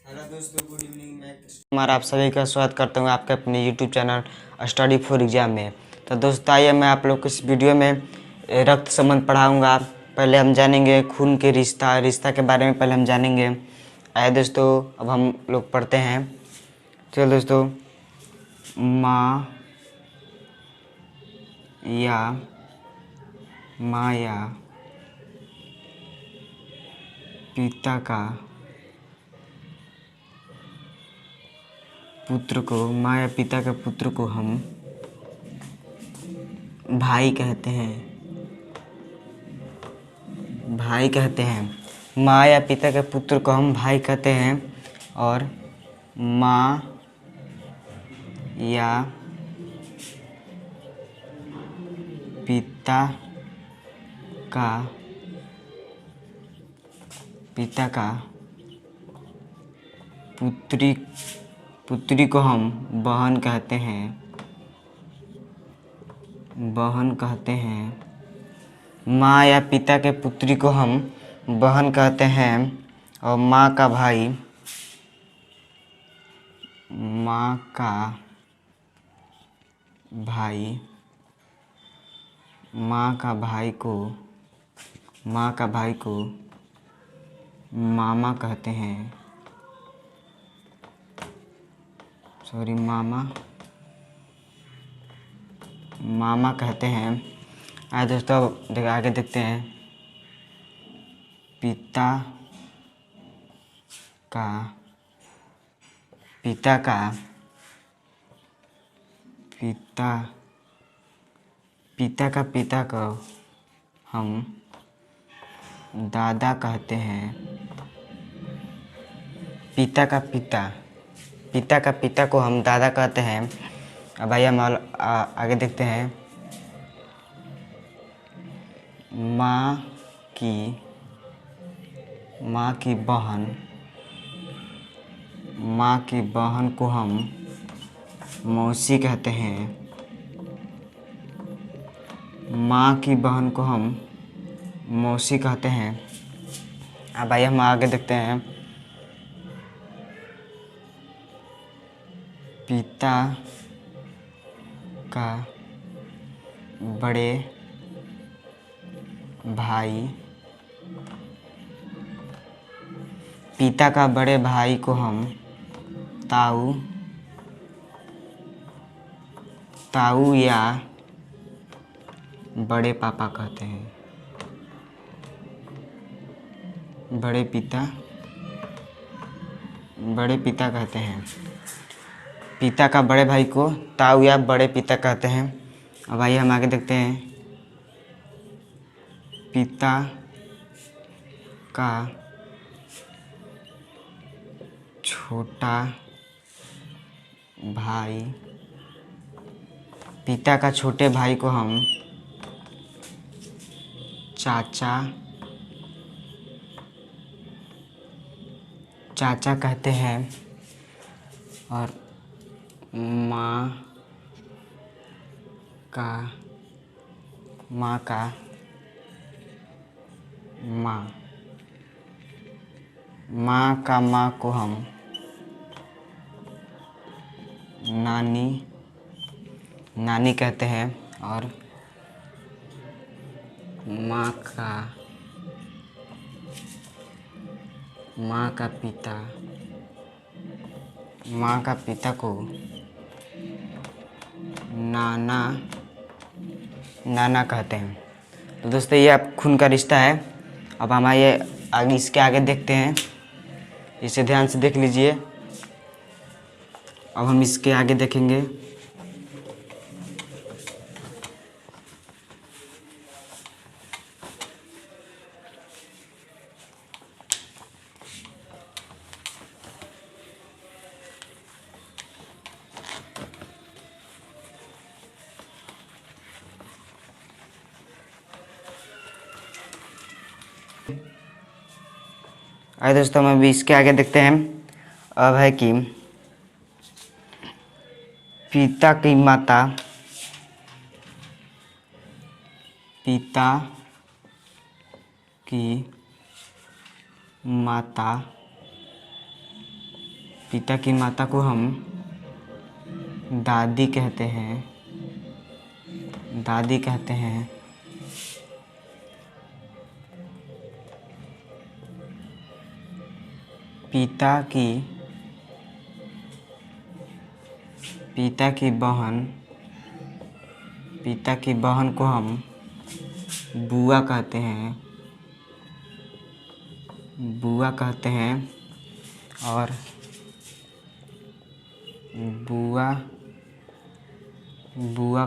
Hello दोस्तों, good evening. मैं कृष्ण कुमार आप सभी का स्वागत करता हूँ आपके अपने YouTube channel study for exam में। तो दोस्तों आइए मैं आप लोग को इस वीडियो में रक्त संबंध पढ़ाऊँगा। पहले हम जानेंगे खून के रिश्ता के बारे में पहले हम जानेंगे। आइए दोस्तों अब हम लोग पढ़ते हैं। चलो दोस्तों, माँ या पिता का पुत्र को, माँ या पिता के पुत्र को हम भाई कहते हैं। भाई कहते हैं। माँ या पिता के पुत्र को हम भाई कहते हैं। और माँ या पिता का पुत्री को हम बहन कहते हैं। बहन कहते हैं। माँ या पिता के पुत्री को हम बहन कहते हैं। और माँ का भाई माँ का भाई को मामा कहते हैं। मामा कहते हैं। आइए दोस्तों अब आगे देखते हैं। पिता का पिता को हम दादा कहते हैं। पिता का पिता को हम दादा कहते हैं। अब आइए हम आगे देखते हैं। माँ की बहन को हम मौसी कहते हैं। माँ की बहन को हम मौसी कहते हैं। अब आइए हम आगे देखते हैं। पिता का बड़े भाई को हम ताऊ या बड़े पापा कहते हैं। बड़े पिता कहते हैं। पिता का बड़े भाई को ताऊ या बड़े पिता कहते हैं। अब आइए हम आगे देखते हैं। पिता का छोटे भाई को हम चाचा कहते हैं। और माँ को हम नानी कहते हैं। और माँ का पिता को नाना कहते हैं। तो दोस्तों ये आप खून का रिश्ता है। अब हम आगे इसके आगे देखते हैं। इसे ध्यान से देख लीजिए। अब हम इसके आगे देखेंगे। आइए दोस्तों हम अभी इसके आगे देखते हैं। अब है कि पिता की माता पिता की माता को हम दादी कहते हैं, दादी कहते हैं। पिता की बहन को हम बुआ कहते हैं, बुआ कहते हैं। और बुआ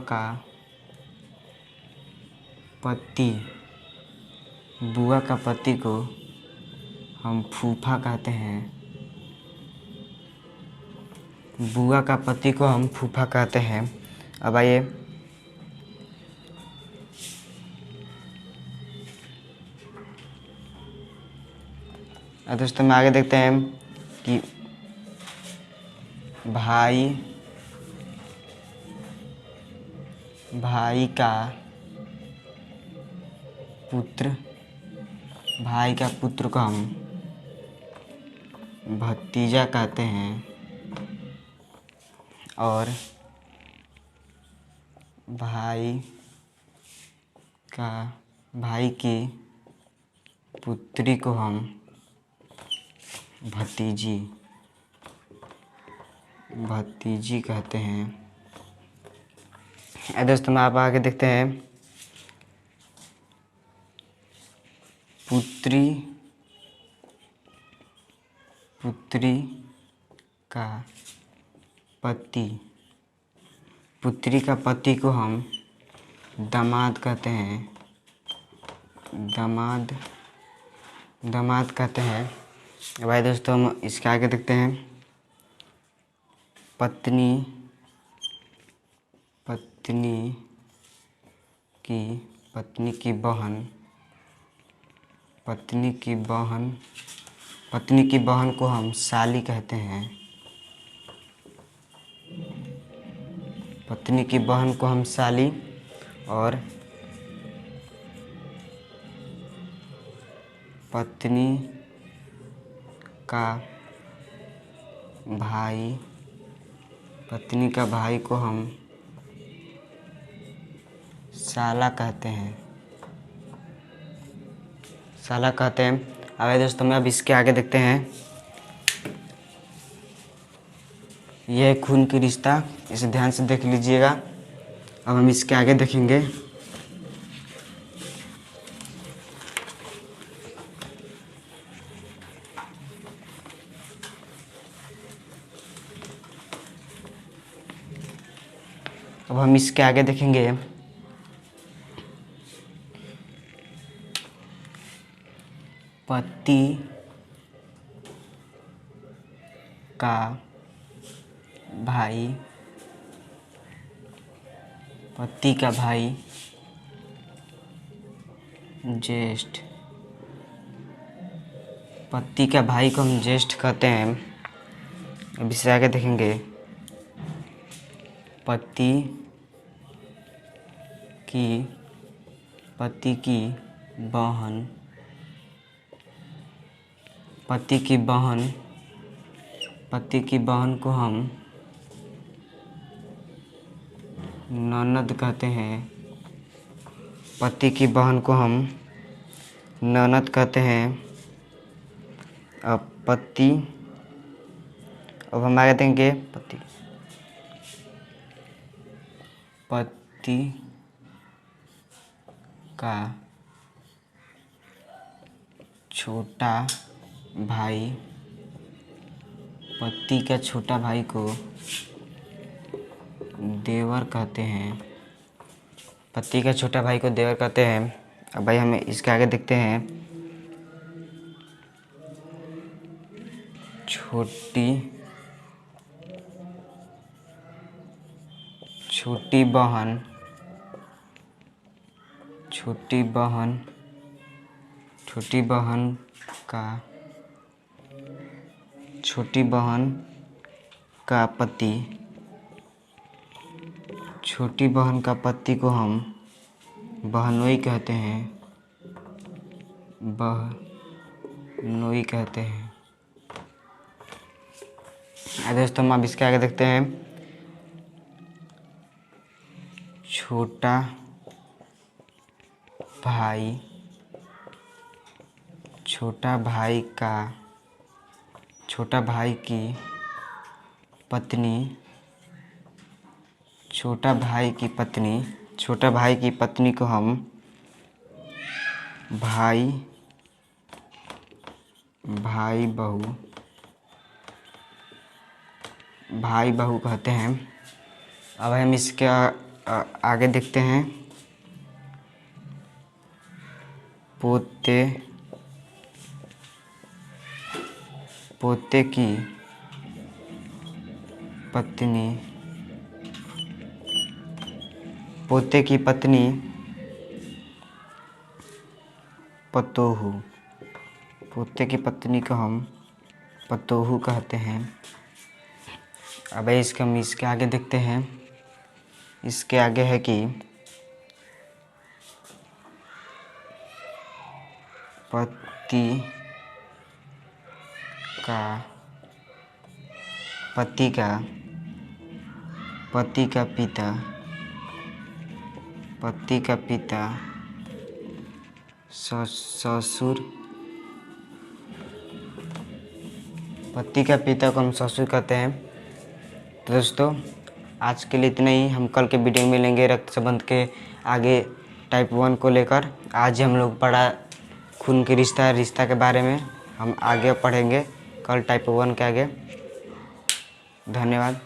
का पति को हम फूफा कहते हैं, बुआ का पति को हम फूफा कहते हैं। अब आइए दोस्तों में आगे देखते हैं कि भाई का पुत्र को हम भतीजा कहते हैं। और भाई की पुत्री को हम भतीजी कहते हैं। दोस्तों में आप आगे देखते हैं पुत्री का पति को हम दामाद कहते हैं, दामाद कहते हैं। भाई दोस्तों हम इसके आगे देखते हैं पत्नी की बहन को हम साली कहते हैं, पत्नी की बहन को हम साली। और पत्नी का भाई को हम साला कहते हैं, अब दोस्तों में अब इसके आगे देखते हैं यह खून की रिश्ता, इसे ध्यान से देख लीजिएगा। अब हम इसके आगे देखेंगे पति का भाई ज्येष्ठ, पति का भाई को हम ज्येष्ठ कहते हैं। अब इससे आगे देखेंगे पति की बहन को हम ननद कहते हैं, पति की बहन को हम ननद कहते हैं। अब हम आगे देखेंगे पति का छोटा भाई, पति का छोटा भाई को देवर कहते हैं, पति का छोटा भाई को देवर कहते हैं। अब भाई हमें इसके आगे देखते हैं छोटी बहन का पति को हम बहनोई कहते हैं, दोस्तों हम अब इसके आगे देखते हैं छोटा भाई छोटा भाई की पत्नी छोटा भाई की पत्नी को हम भाई बहू कहते हैं। अब हम इसके आगे देखते हैं पोते की पत्नी पतोहू। पोते की पत्नी को हम पतोहू कहते हैं। अब हम इसके आगे देखते हैं। इसके आगे है कि पति का पिता ससुर। पति का पिता को हम ससुर कहते हैं। तो दोस्तों आज के लिए इतना ही। हम कल के वीडियो में मिलेंगे रक्त संबंध के आगे टाइप 1 को लेकर। आज हम लोग पढ़ा खून के रिश्ता के बारे में। हम आगे पढ़ेंगे कल टाइप 1 के आगे। धन्यवाद।